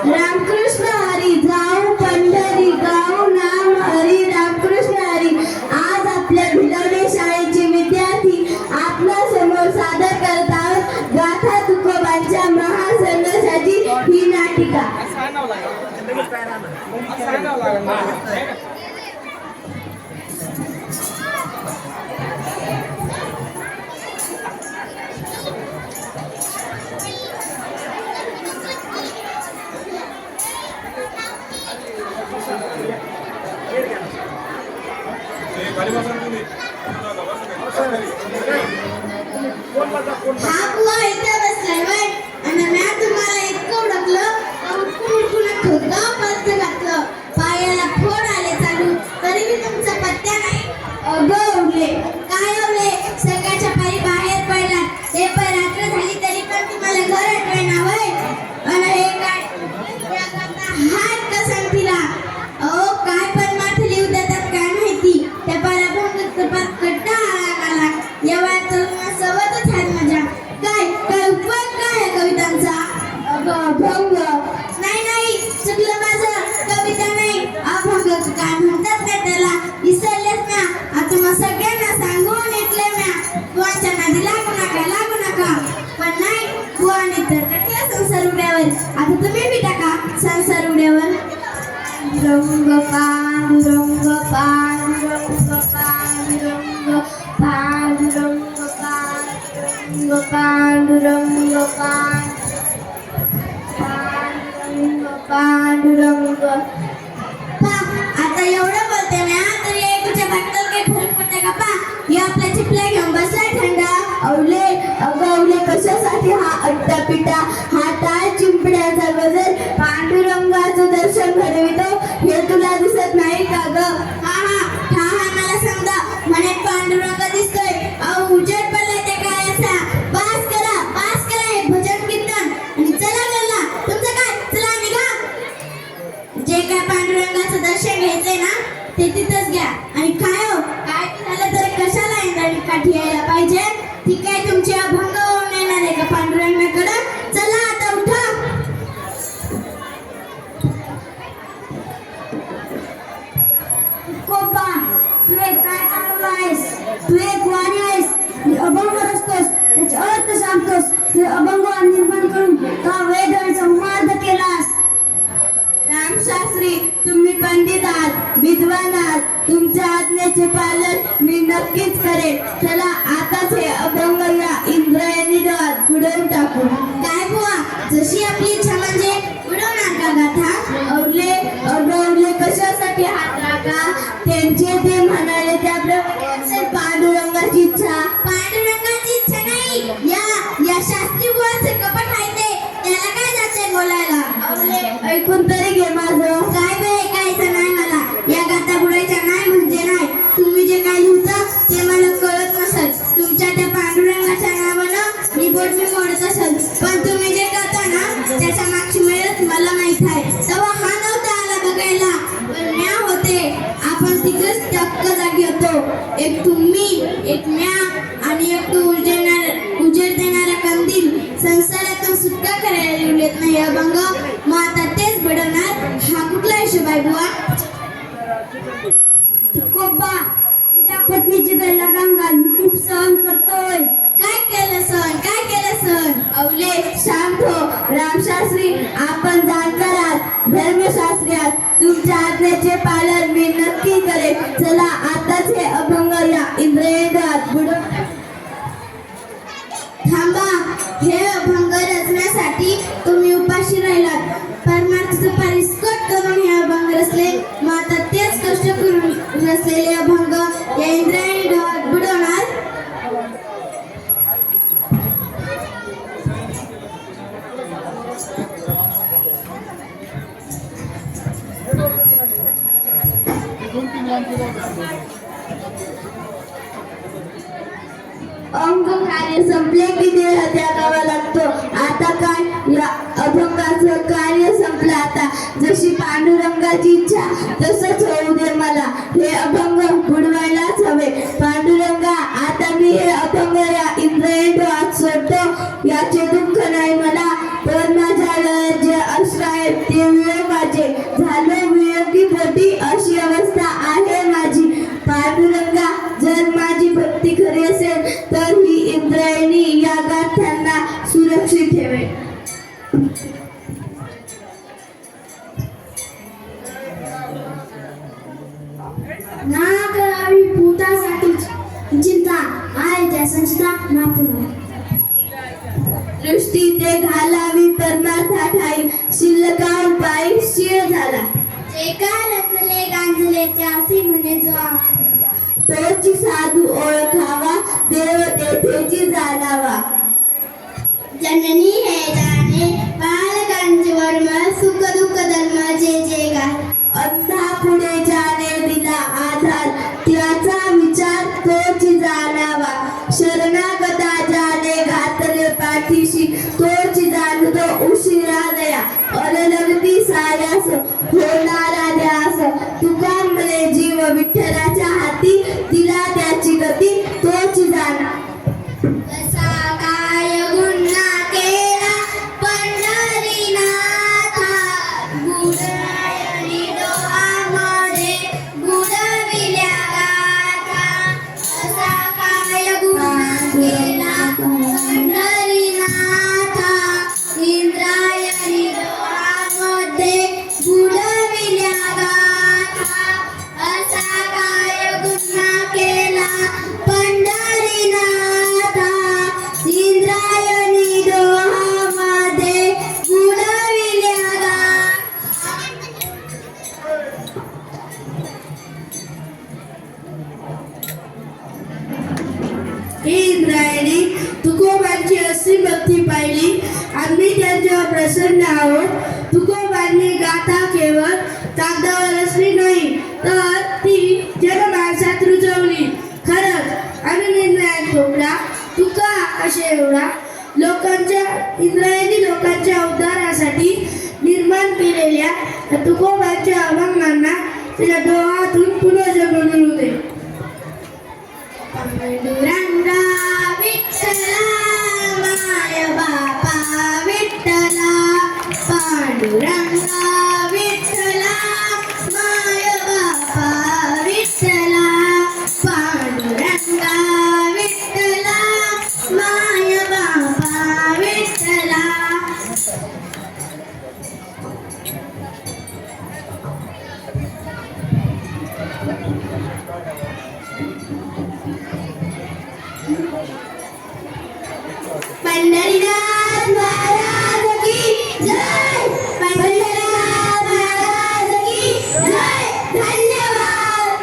रामकृष्ण हरी जाऊ पंढरी गाऊ नाम हरी रामकृष्ण हरी। आज आपल्या भिलवडी शाळेचे विद्यार्थी आपल्या समोर सादर करत आहोत गाथा तुकोबांच्या महासंघासाठी ही नाटिका। हा बुवा इथे बसलाय बाय आणि मी तुम्हाला इतकं ओळखलं खुद्दा पत्ते घातलं पायाला फोड आले चालू तरी मी तुमचा पत्त्या नाही उडले काय उडले सकाळच्या पारी बाहेर पडला हे पण रात्र झाली तरी पण तुम्हाला घर आठवेना होय आणि हे काय या करता हात कसा तिला अहो काय पण माथे लिहू देतात काय माहिती त्या पारा भंग कट्टा आला एवढा तर सवतच आहे माझ्या काय उपयोग काय आहे कवितांचा अभंग नाही चुकलं माझं कविता नाही अभंग काय म्हणतात ना त्याला विसरलेच ना आता मग सगळ्यांना सांगून येतले ना बुवाच्या नादी लागू नका पण नाही बुवाने तर टाकला संसार उड्यावर आता तुम्ही बी टाका संसार उड्यावर रंग पांडुरंग पांडुरंग पांडुरंग पांडुरंग पांडुरंग पांडुरंग आता एवढं बोलते ना तरी एकाच्या बाटल काही फरक पडते का पा हे आपल्या चिपल्या घेऊन बसलाय थंडा अवले कशासाठी हा अट्टापिटा हा टाळ चिंपड्याचा गजर पांडुरंगाचं दर्शन घडवितो हे तुला दिसत नाही का ग हा मला समजा म्हणे पांडुरंग दिसतोय उजेड पडलाय त्या काळाचा पास करा हे भजन कीर्तन आणि चला गल्ला तुमचं काय चला निघा जे काय पांडुरंगाचं दर्शन घ्यायचंय ना ते तिथंच घ्या आणि काय झालं तर कशाला इंद्राणी काठी यायला पाहिजे ती काय तुमची अभंग होऊन येणार आहे का पांडुरंगाकडे चला आता उठा कोपा तू एक काय चालू आहेस तू एक वाणी आहेस अभंग रचतोस त्याचे अर्थ सांगतोस ते अभंग निर्माण करून का वेदांचा मार्ग केलास रामशास्त्री तुम्ही पंडित आहात विद्वान आहात तुमच्या आज्ञेचे पालन मी नक्कीच करेन चला आताच हे अभंग या इंद्रायणी देवात बुडवून टाकू काय बुवा जशी आपली इच्छा म्हणजे बुडवणार का गाथा अवले कशासाठी हात राखा त्यांचे ते म्हणाले त्याप्रमाणे पांडुरंगाची इच्छा नाही या शास्त्री बुवाचे कपट आहे ते त्याला काय जाते बोलायला अवले ऐकून तरी घे माझं कायचं नाही मला या गाथा बुडायच्या नाही म्हणजे नाही तुम्ही जे काय लिहिता ते मला कळत नसेल तुमच्या त्या पांडुरंगाच्या नावानं मी मोडत असेल पण तुम्ही जे करता ना त्याच्या मागची मेहनत मला माहित आहे तेव्हा हा नव्हता आला बघायला पण म्या होते आपण तिकडेच टक्क जागी होतो एक तुम्ही एक म्या आणि एक तू उजेड देणारा कंदील संसारातून सुटका करायला लिहिलेत नाही अभंग मग आता तेच बडवणार हा कुठला हिशोब आहे बुवा कोब्बा तुझ्या पत्नीची बेलगाम घाल मी खूप सहन करतोय काय केलं सहन अवले शांत हो रामशास्त्री आपण जाणकार आहात धर्मशास्त्री आहात तुमच्या आज्ञेचे पालन मी नक्की करेन चला आताच हे अभंग या इंद्रियात बुडवून थांबा हे अभंग रचण्यासाठी तुम्ही उपाशी राहिलात परमार्थाचं परिस्कट करून हे अभंग रचले मग आता तेच कष्ट करून रचलेले अभंग या इंद्रायणी देवात बुडवणार अंग कार्य संपले की देह त्यागावा लागतो आता काय या अभंगाचं कार्य संपलं आता जशी पांडुरंगाची इच्छा तसंच होऊ दे मला हे अभंग बुडवायलाच हवे पांडुरंगा आता मी हे अभंग या इंद्रायणी देवात सोडतो याचे दुःख नाही मला सुरक्षित ठेवेल. ना करावी पोटासाठीच चिंता आहे त्या संचिता नापुना. दृष्टी ते घालावी परमार्था ठाई शिल्लका उपाय शिळ झाला. जे काय रंजले गांजले त्यासी म्हणे जो तोची साधू ओळखावा देव तेथेची जाणावा. जननी हे जाणे बालकांचे वर्म सुख दुःख धर्म जे जे गाय. अंधा पुढे जाणे दिला आधार त्याचा विचार तोची जाणावा. शरणागता जाणे घातले पाठीशी तोची जाणतो उशिरा दया. अलगती सायास होणारा ध्यास तुका म्हणे जीव विठ्ठलाच्या हाती दिला त्याची गती तोची जाणा. कसा काय गुन्हा केला पंढरीनाथा गुणायनी डोहामध्ये गुणविल्या गाथा. कसा काय गुन्हा केला पंढरीनाथा इंद्रायणी डोहामध्ये गुणविल्या गाथा. असा काय गुन्हा केला पंढरीनाथा इंद्रायणी डोहामध्ये गुणविल्या गाथा. हे इंद्रायणी तुकोबांची अशी भक्ती पाहिली आम्ही त्यांच्यावर प्रसन्न आहोत. तुकोबांनी गाथा केवळ कागदावर असली नाही तर ती जनमानसात रुजवली. खरंच आम्ही निर्णयात ठोकला तुका असे एवढा लोकांच्या इंद्रायणी लोकांच्या उद्धारासाठी निर्माण केलेल्या तुकोबांच्या अभंगांना तिला डोहातून पुनर्जन्म मिळू दे. पांडुरंगा विठ्ठला माय बापा विठ्ठला. पांडुरंगा विठ्ठला माय बापा विठ्ठला. पांडुरंगा विठ्ठला माय बापा विठ्ठला. पंढरीनाथ महाराज की जय. पंढरीनाथ महाराज की जय. धन्यवाद.